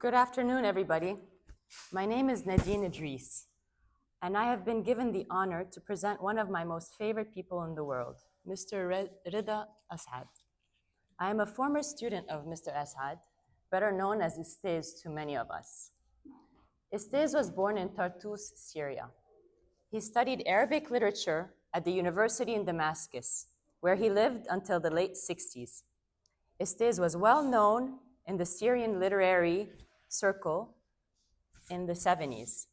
Good afternoon, everybody. My name is Nadine Idris, and I have been given the honor to present one of my most favorite people in the world, Mr. Reda Asaad. I am a former student of Mr. Asaad, better known as Istez to many of us. Istez was born in Tartus, Syria. He studied Arabic literature at the university in Damascus, where he lived until the late 60s. Istez was well known in the Syrian literary circle in the 70s.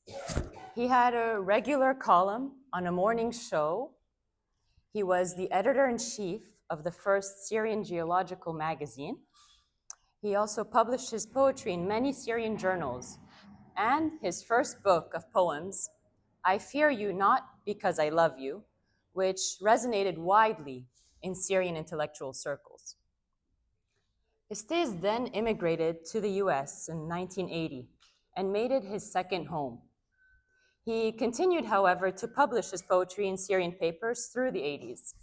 He had a regular column on a morning show. He was the editor-in-chief of the first Syrian geological magazine. He also published his poetry in many Syrian journals, and his first book of poems, I Fear You Not Because I Love You, which resonated widely in Syrian intellectual circles. Istez then immigrated to the US in 1980 and made it his second home. He continued, however, to publish his poetry in Syrian papers through the 80s.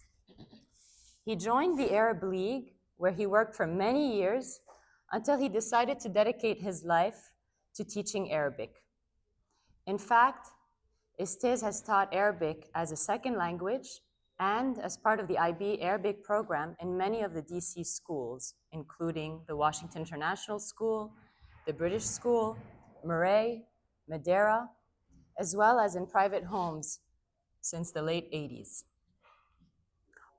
He joined the Arab League, where he worked for many years until he decided to dedicate his life to teaching Arabic. In fact, Istez has taught Arabic as a second language and as part of the IB Arabic program in many of the DC schools, including the Washington International School, the British School, Murray, Madeira, as well as in private homes since the late 80s.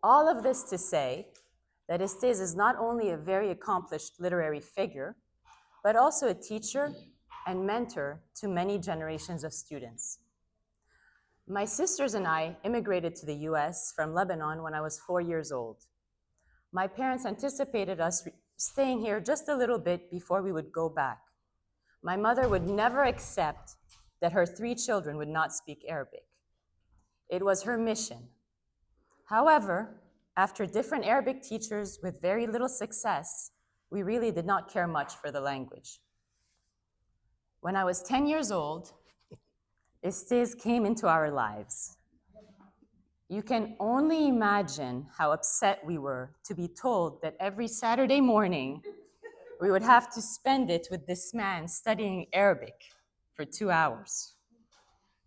All of this to say that Istez is not only a very accomplished literary figure, but also a teacher and mentor to many generations of students. My sisters and I immigrated to the US from Lebanon when I was 4 years old. My parents anticipated us staying here just a little bit before we would go back. My mother would never accept that her 3 children would not speak Arabic. It was her mission. However, after different Arabic teachers with very little success, we really did not care much for the language. When I was 10 years old, Istez came into our lives. You can only imagine how upset we were to be told that every Saturday morning we would have to spend it with this man studying Arabic for 2 hours.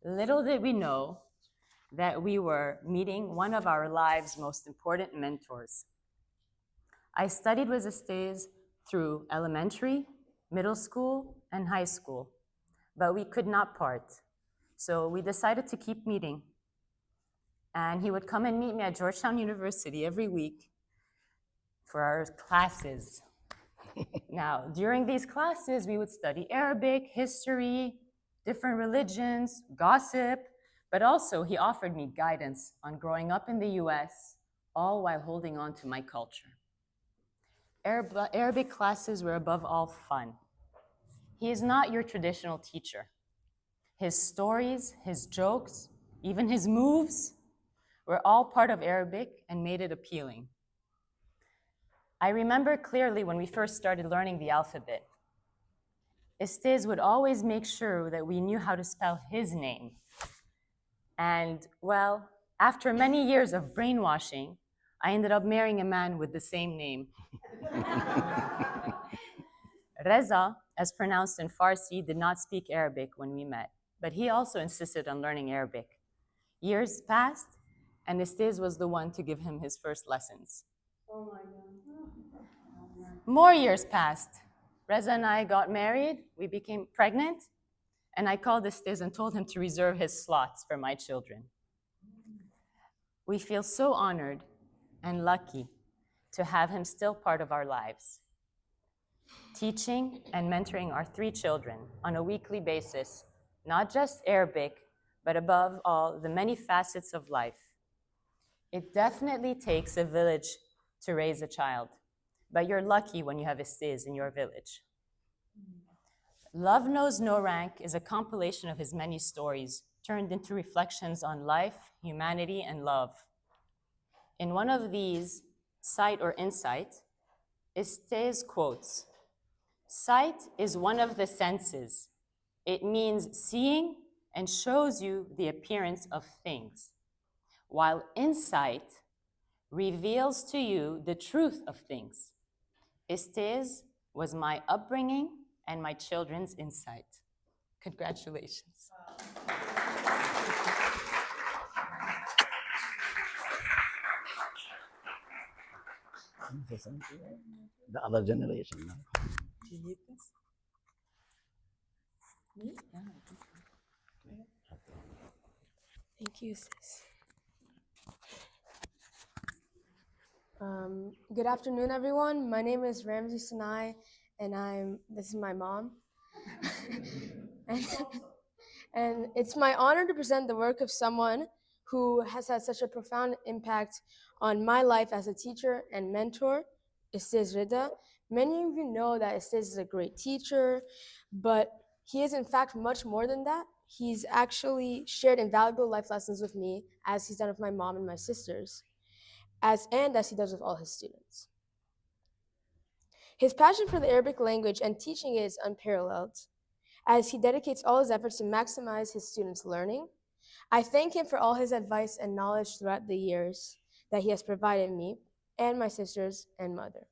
Little did we know that we were meeting one of our lives' most important mentors. I studied with Istez through elementary, middle school, and high school, but we could not part. So we decided to keep meeting. And he would come and meet me at Georgetown University every week for our classes. Now, during these classes, we would study Arabic, history, different religions, gossip, but also he offered me guidance on growing up in the US, all while holding on to my culture. Arabic classes were above all fun. He is not your traditional teacher. His stories, his jokes, even his moves were all part of Arabic and made it appealing. I remember clearly when we first started learning the alphabet. Istez would always make sure that we knew how to spell his name. And well, after many years of brainwashing, I ended up marrying a man with the same name. Reza, as pronounced in Farsi, did not speak Arabic when we met, but he also insisted on learning Arabic. Years passed, and Istez was the one to give him his first lessons. Oh my God. More years passed. Reza and I got married, we became pregnant, and I called Istez and told him to reserve his slots for my children. We feel so honored and lucky to have him still part of our lives, teaching and mentoring our 3 children on a weekly basis, not just Arabic, but above all, the many facets of life. It definitely takes a village to raise a child, but you're lucky when you have Istez in your village. Love Knows No Rank is a compilation of his many stories turned into reflections on life, humanity, and love. In one of these, Sight or Insight, Istez quotes, "Sight is one of the senses. It means seeing and shows you the appearance of things, while insight reveals to you the truth of things. Istez was my upbringing and my children's insight. Congratulations. The other generation now. Do you need this? Yeah. Thank you, sis. Good afternoon, everyone. My name is Ramsey Sinai, and this is my mom. and it's my honor to present the work of someone who has had such a profound impact on my life as a teacher and mentor, Ustaz Reda. Many of you know that Ustaz is a great teacher, but he is in fact much more than that. He's actually shared invaluable life lessons with me, as he's done with my mom and my sisters, as he does with all his students. His passion for the Arabic language and teaching it is unparalleled, as he dedicates all his efforts to maximize his students' learning. I thank him for all his advice and knowledge throughout the years that he has provided me and my sisters and mother.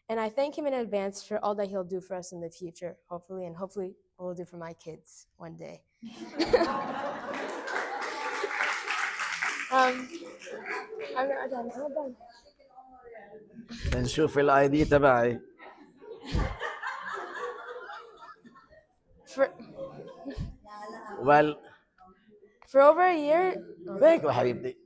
And I thank him in advance for all that he'll do for us in the future, hopefully, and hopefully will do for my kids one day. I'm not done. نشوف الاي دي تبعي. Well, For over a year, thank you, حبيبتي.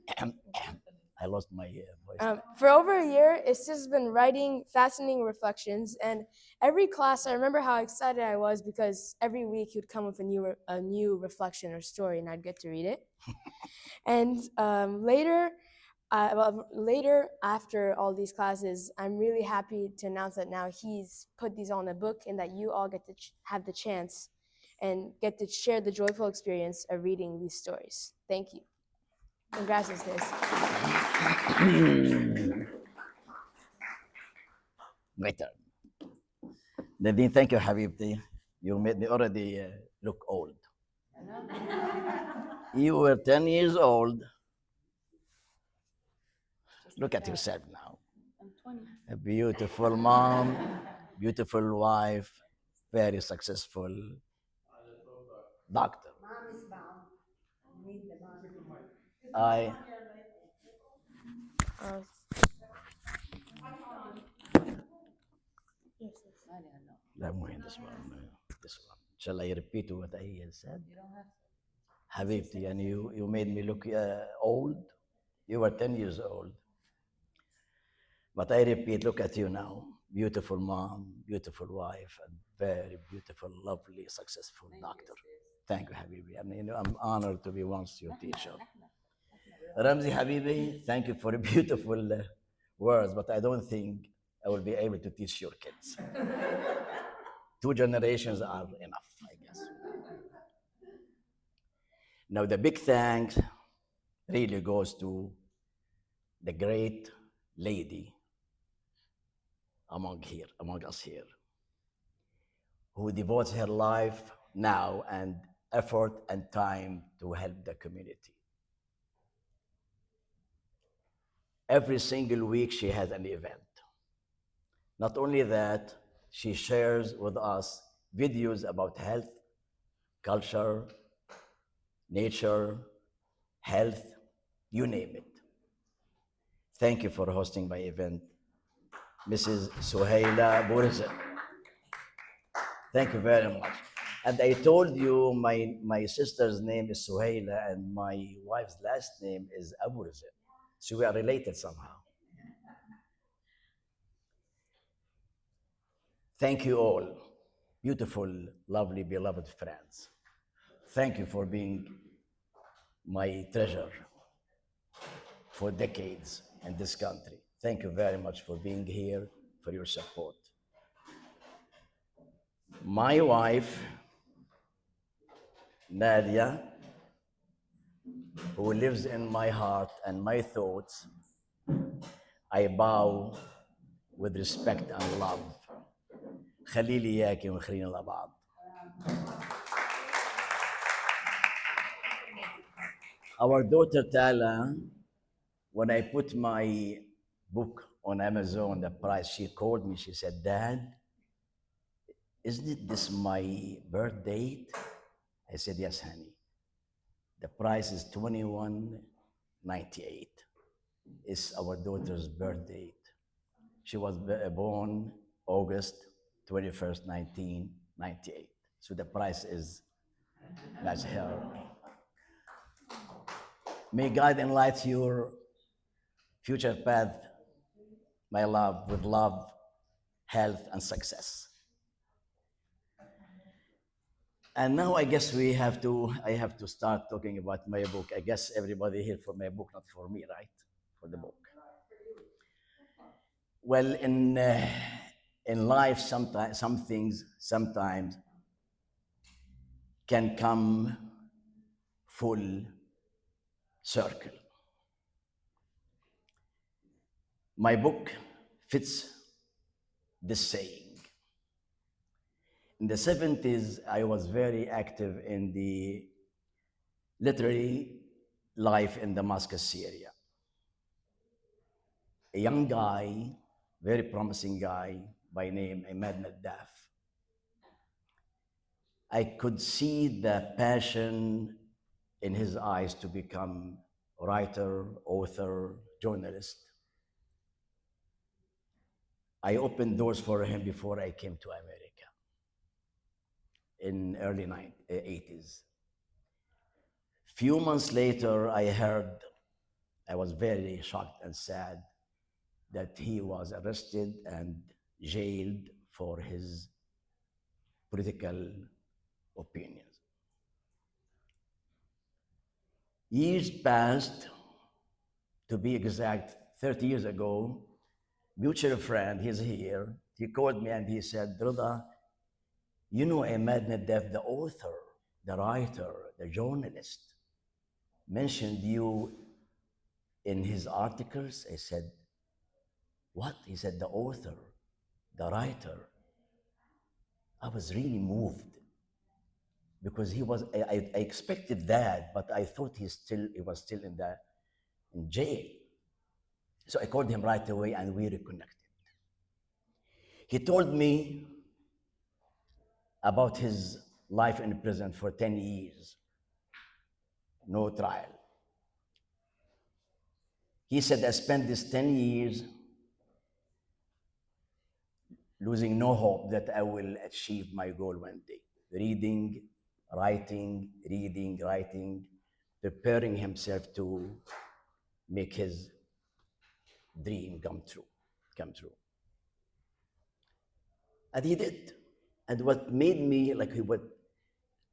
I lost my voice. For over a year, it's just been writing fascinating reflections, and every class, I remember how excited I was because every week he would come with a new reflection or story, and I'd get to read it. And later, after all these classes, I'm really happy to announce that now he's put these on a book, and that you all get to have the chance and get to share the joyful experience of reading these stories. Thank you. Congratulations. My turn. Nadine, thank you, حبيبتي. You made me already look old. You were 10 years old. Look at yourself now. I'm 20. A beautiful mom, beautiful wife, very successful doctor. I this one. Shall I repeat what I said? You don't have to. Habibti, and you made me look old. You were 10 years old. But I repeat, look at you now. Beautiful mom, beautiful wife, and very beautiful, lovely, successful doctor. Thank you, Habibi. I mean, I'm honored to be once your teacher. Ramzi Habibi, thank you for the beautiful words, but I don't think I will be able to teach your kids. 2 generations are enough, I guess. Now, the big thanks really goes to the great lady among us here, who devotes her life now and effort and time to help the community. Every single week she has an event. Not only that, she shares with us videos about health, culture, nature, health, you name it. Thank you for hosting my event, Mrs. Suhaila Bourizan. Thank you very much. And I told you my sister's name is Suhaila and my wife's last name is Abourizan. So we are related somehow. Thank you all, beautiful, lovely, beloved friends. Thank you for being my treasure for decades in this country. Thank you very much for being here, for your support. My wife, Nadia, who lives in my heart and my thoughts, I bow with respect and love. خليلي إياكي ونخلينا لبعض. Our daughter Tala, when I put my book on Amazon, the price, she called me, she said, Dad, isn't it this my birth date? I said, yes, honey. The price is 21.98. It's our daughter's birth date. She was born August 21st, 1998. So the price is that's her. May God enlighten your future path, my love, with love, health, and success. And now I guess I have to start talking about my book. I guess everybody here for my book, not for me, right? For the book. Well, in life, sometimes some things sometimes can come full circle. My book fits this saying. In the 70s, I was very active in the literary life in Damascus, Syria. A young guy, very promising guy by name Ahmad Naddaf. I could see the passion in his eyes to become writer, author, journalist. I opened doors for him before I came to America in early 80s. Few months later, I was very shocked and sad that he was arrested and jailed for his political opinions. Years passed, to be exact, 30 years ago, mutual friend, he's here, he called me and he said, Reda, you know Ahmad Naddaf, the author, the writer, the journalist, mentioned you in his articles. I said, what? He said, the author, the writer. I was really moved because I expected that, but I thought he was still in jail. So I called him right away and we reconnected. He told me about his life in prison for 10 years, no trial. He said, I spent these 10 years losing no hope that I will achieve my goal one day. Reading, writing, preparing himself to make his dream come true. And he did. And what made me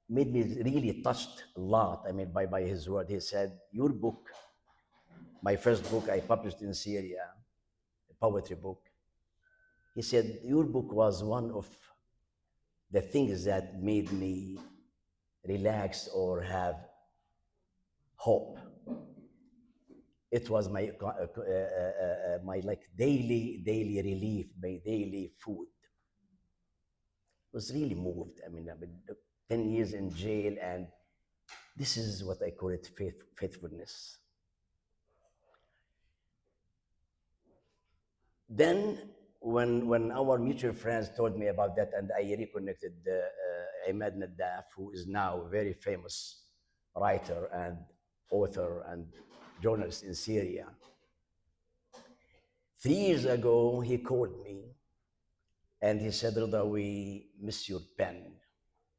really touched a lot, by his word, he said, your book, my first book I published in Syria, a poetry book, he said, your book was one of the things that made me relax or have hope. It was my daily relief, my daily food. Was really moved. I've been 10 years in jail, and this is what I call it faithfulness. Then, when our mutual friends told me about that, and I reconnected Ahmad Naddaf, who is now a very famous writer and author and journalist in Syria. 3 years ago, he called me and he said, Reda, we miss your pen,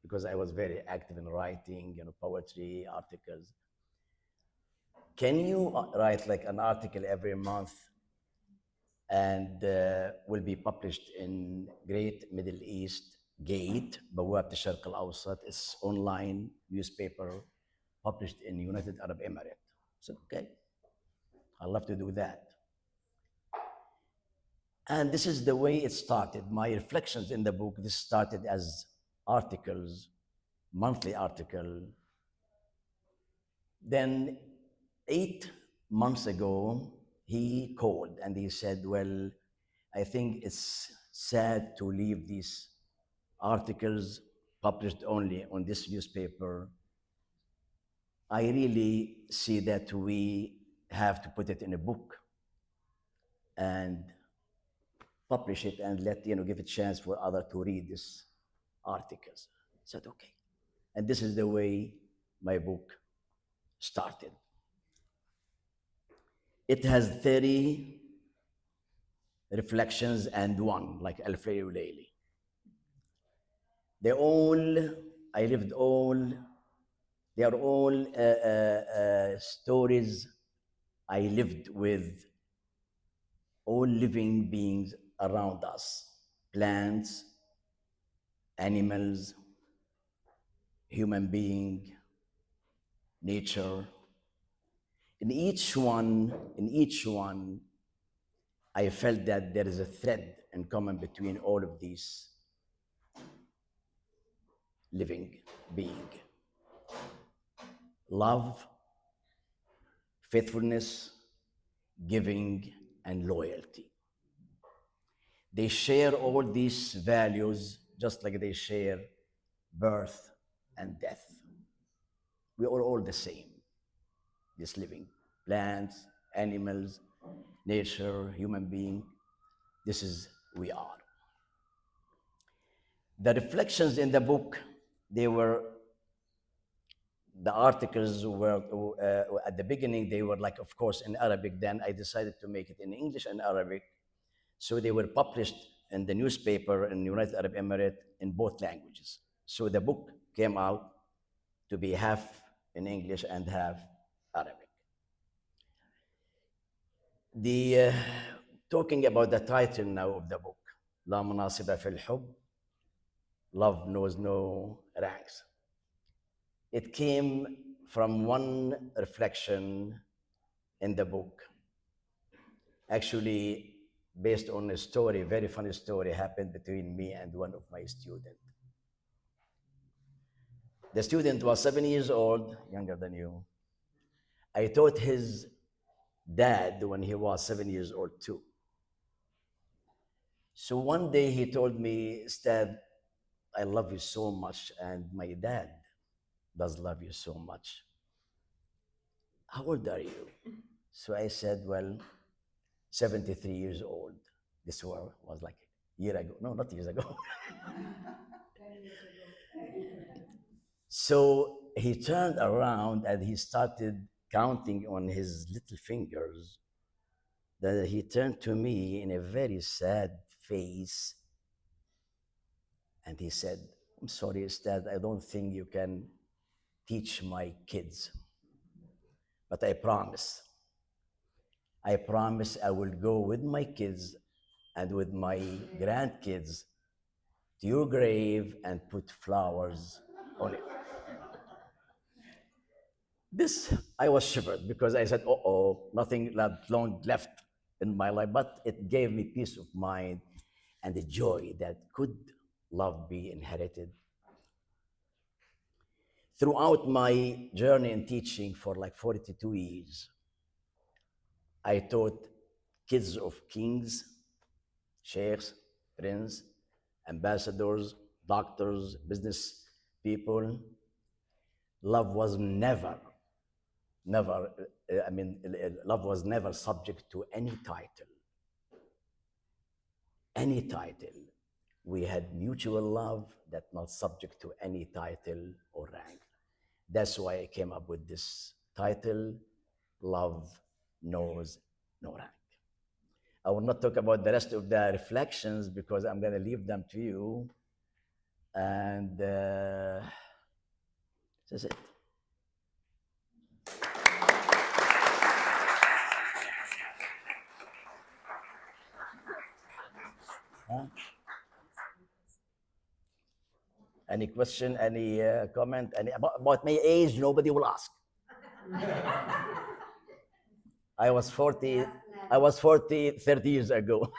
because I was very active in writing, poetry, articles. Can you write like an article every month and will be published in Great Middle East Gate, بوابة الشرق الأوسط. It's online newspaper published in United Arab Emirates. I said, okay, I'd love to do that. And this is the way it started. My reflections in the book, this started as articles, monthly article. Then 8 months ago, he called and he said, well, I think it's sad to leave these articles published only on this newspaper. I really see that we have to put it in a book and publish it and give it a chance for others to read this articles. I said, okay. And this is the way my book started. It has 30 reflections and one, like Alf Layli. They all, I lived all, they are all stories I lived with all living beings around us, plants, animals, human being, nature. In each one, I felt that there is a thread in common between all of these living being. Love, faithfulness, giving, and loyalty. They share all these values just like they share birth and death. We are all the same. This living, plants, animals, nature, human being. This is we are. The reflections in the book, the articles were, at the beginning, they were like, of course, in Arabic. Then I decided to make it in English and Arabic. So they were published in the newspaper in the United Arab Emirates in both languages. So the book came out to be half in English and half Arabic. Talking about the title now of the book, لا مناصب في الحب, love knows no ranks. It came from one reflection in the book, actually based on a story, very funny story happened between me and one of my students. The student was 7 years old, younger than you. I taught his dad when he was 7 years old too. So one day he told me, Ustad, I love you so much, and my dad does love you so much. How old are you? So I said, well, 73 years old. This was like a year ago. No, not years ago. 10 years ago. So he turned around and he started counting on his little fingers. Then he turned to me in a very sad face and he said, I'm sorry, Ustad, I don't think you can teach my kids. But I promise I will go with my kids and with my grandkids to your grave and put flowers on it. This, I was shivered because I said, nothing long left in my life, but it gave me peace of mind and the joy that could love be inherited. Throughout my journey in teaching for like 42 years, I taught kids of kings, sheikhs, princes, ambassadors, doctors, business people. Love was never, love was never subject to any title. Any title. We had mutual love that not subject to any title or rank. That's why I came up with this title, Love Knows No Rank. I will not talk about the rest of the reflections because I'm going to leave them to you. And that's it. Huh? Any question, any comment, any about my age, nobody will ask. I was 40, 30 years ago.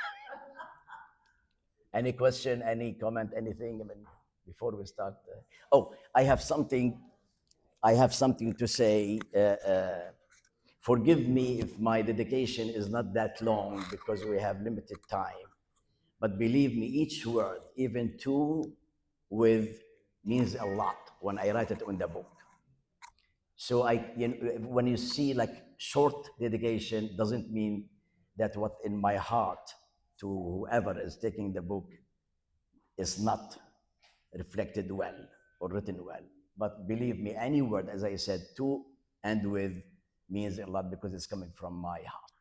Any question, any comment, anything? I mean, before we start. I have something to say. Forgive me if my dedication is not that long because we have limited time. But believe me, each word, even two with, means a lot when I write it in the book. So when you see like short dedication, doesn't mean that what in my heart to whoever is taking the book is not reflected well or written well. But believe me, any word, as I said, to and with means a lot because it's coming from my heart.